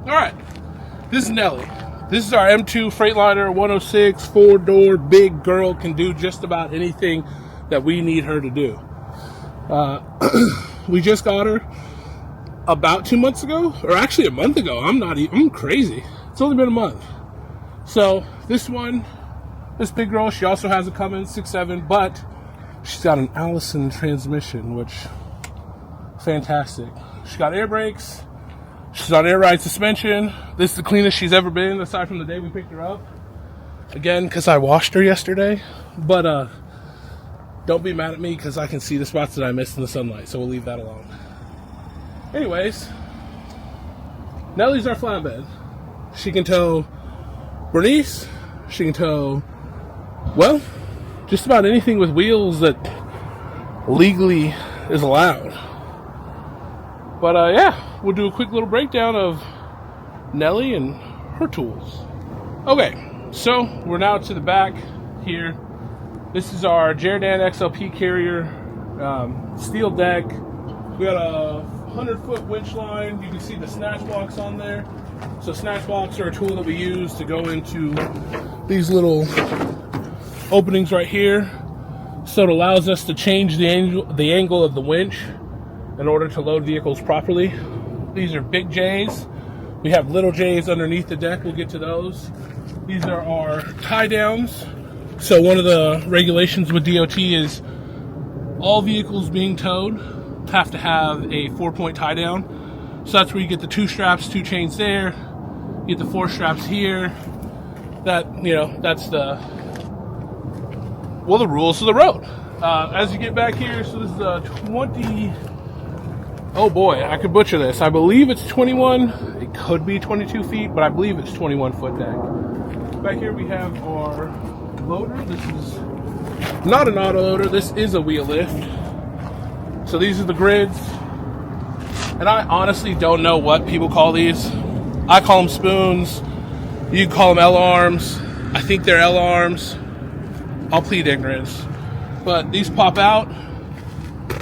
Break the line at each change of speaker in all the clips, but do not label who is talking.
Alright, this is Nelly. This is our M2 Freightliner 106, 4-door, big girl, can do just about anything that we need her to do. We just got her about 2 months ago, or actually a month ago. I'm crazy. It's only been a month. So this big girl, she also has a Cummins 6.7, but she's got an Allison transmission, which fantastic. She's got air brakes. She's on air ride suspension. This is the cleanest she's ever been, aside from the day we picked her up. Again, because I washed her yesterday. But don't be mad at me, because I can see the spots that I missed in the sunlight, so we'll leave that alone. Anyways, Nellie's our flatbed. She can tow Bernice. She can tow, well, just about anything with wheels that legally is allowed. But yeah, we'll do a quick little breakdown of Nelly and her tools. Okay, so we're now to the back here. This is our JerrDan XLP carrier, steel deck. We got a 100-foot winch line. You can see the snatch blocks on there. So snatch blocks are a tool that we use to go into these little openings right here. So it allows us to change the angle of the winch in order to load vehicles properly. These are big J's. We have little J's underneath the deck. We'll get to those. These are our tie downs. So one of the regulations with DOT is all vehicles being towed have to have a 4-point tie down. So that's where you get the 2 straps, 2 chains there. You get the 4 straps here. That, that's the rules of the road. As you get back here, so this is a 20. Oh boy, I could butcher this. I believe it's 21. It could be 22 feet, but I believe it's 21-foot deck. Back here we have our loader. This is not an auto loader. This is a wheel lift. So these are the grids. And I honestly don't know what people call these. I call them spoons. You call them L-arms. I think they're L-arms. I'll plead ignorance. But these pop out,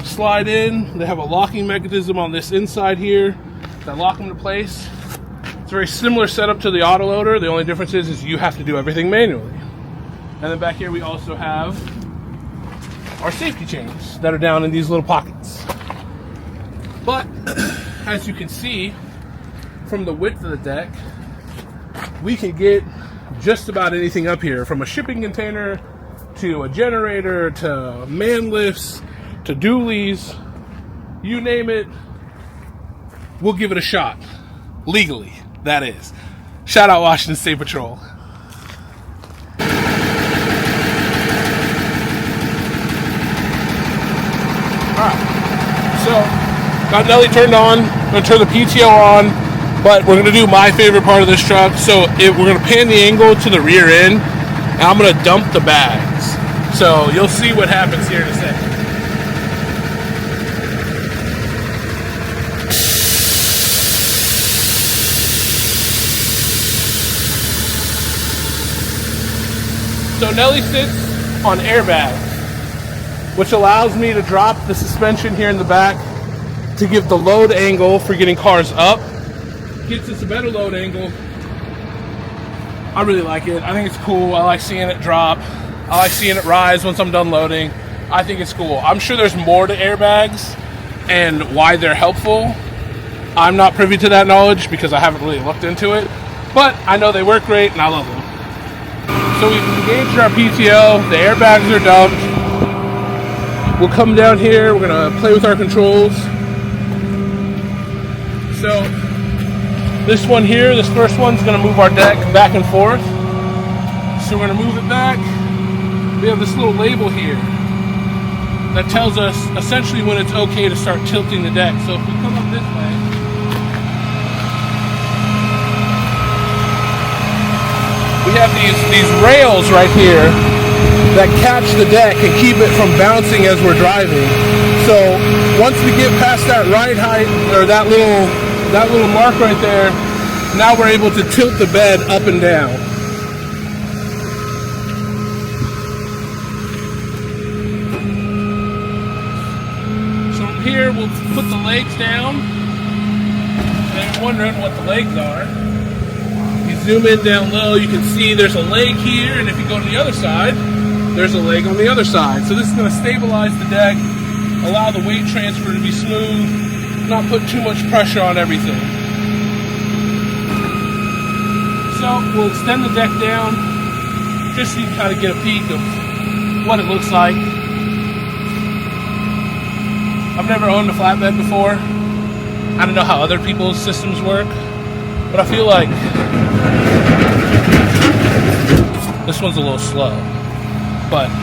slide in. They have a locking mechanism on this inside here that lock them into place. It's a very similar setup to the auto loader. The only difference is you have to do everything manually. And then back here we also have our safety chains that are down in these little pockets. But as you can see from the width of the deck, we can get just about anything up here, from a shipping container to a generator to man lifts to dualies, you name it, we'll give it a shot. Legally, that is. Shout out Washington State Patrol. Alright, so got Nelly turned on. I'm going to turn the PTO on, but we're going to do my favorite part of this truck. So we're going to pan the angle to the rear end, and I'm going to dump the bags. So you'll see what happens here in a second. So Nelly sits on airbags, which allows me to drop the suspension here in the back to give the load angle for getting cars up. Gets us a better load angle. I really like it. I think it's cool. I like seeing it drop. I like seeing it rise once I'm done loading. I think it's cool. I'm sure there's more to airbags and why they're helpful. I'm not privy to that knowledge because I haven't really looked into it, but I know they work great and I love them. So we've engaged our PTO, the airbags are dumped. We'll come down here, we're gonna play with our controls. So this one here, this first one's gonna move our deck back and forth. So we're gonna move it back. We have this little label here that tells us essentially when it's okay to start tilting the deck. So if we come up this way, we have these rails right here that catch the deck and keep it from bouncing as we're driving. So once we get past that ride height, or that little mark right there, now we're able to tilt the bed up and down. So here we'll put the legs down. There. wondering what the legs are, you zoom in down low, you can see there's a leg here, and if you go to the other side, there's a leg on the other side. So this is going to stabilize the deck, allow the weight transfer to be smooth, not put too much pressure on everything. So we'll extend the deck down, just so you can kind of get a peek of what it looks like. I've never owned a flatbed before. I don't know how other people's systems work, but I feel like this one's a little slow. But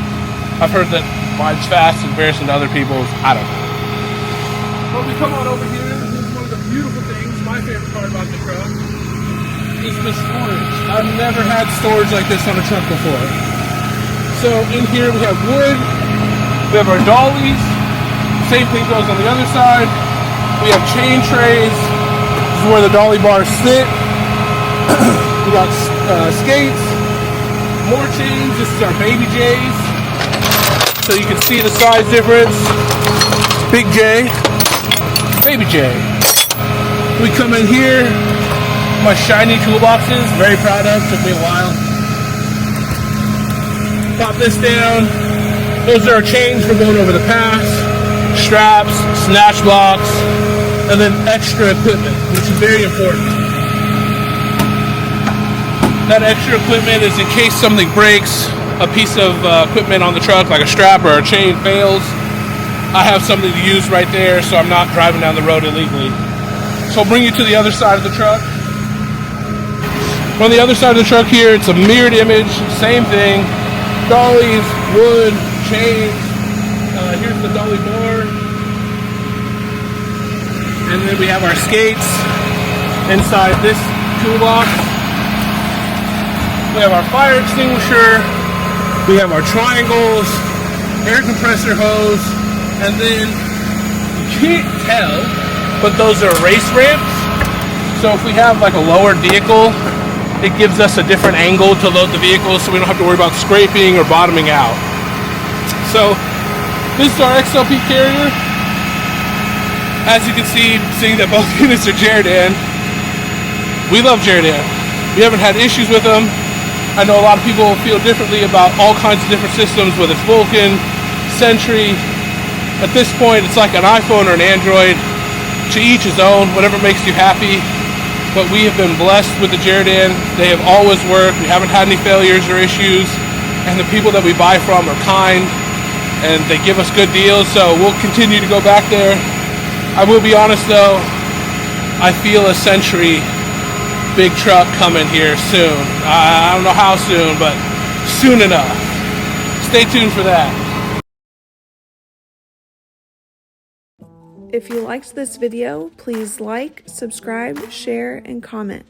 I've heard that mine's fast in comparison to other people's. I don't know. But we come on over here. This is one of the beautiful things. My favorite part about the truck is the storage. I've never had storage like this on a truck before. So in here we have wood. We have our dollies. Same thing goes on the other side. We have chain trays. This is where the dolly bars sit. We got skates. More chains. This is our baby J's. So you can see the size difference. Big J, baby J. We come in here. My shiny toolboxes. Very proud of. Took me a while. Pop this down. Those are our chains for going over the pass. Straps, snatch blocks, and then extra equipment, which is very important. That extra equipment is in case something breaks, a piece of equipment on the truck, like a strap or a chain fails. I have something to use right there, so I'm not driving down the road illegally. So I'll bring you to the other side of the truck. On the other side of the truck here, it's a mirrored image, same thing. Dollies, wood, chains. Here's the dolly board. And then we have our skates inside this toolbox. We have our fire extinguisher. We have our triangles, air compressor hose, and then you can't tell, but those are race ramps. So if we have like a lowered vehicle, it gives us a different angle to load the vehicle so we don't have to worry about scraping or bottoming out. So this is our XLP carrier. As you can see, seeing that both units are JerrDan, we love JerrDan. We haven't had issues with them. I know a lot of people feel differently about all kinds of different systems, whether it's Vulcan, Sentry. At this point, it's like an iPhone or an Android. To each his own, whatever makes you happy. But we have been blessed with the JerrDan. They have always worked. We haven't had any failures or issues. And the people that we buy from are kind. And they give us good deals, so we'll continue to go back there. I will be honest though, I feel a Sentry big truck coming here soon. I don't know how soon, but soon enough. Stay tuned for that.
If you liked this video, please like, subscribe, share, and comment.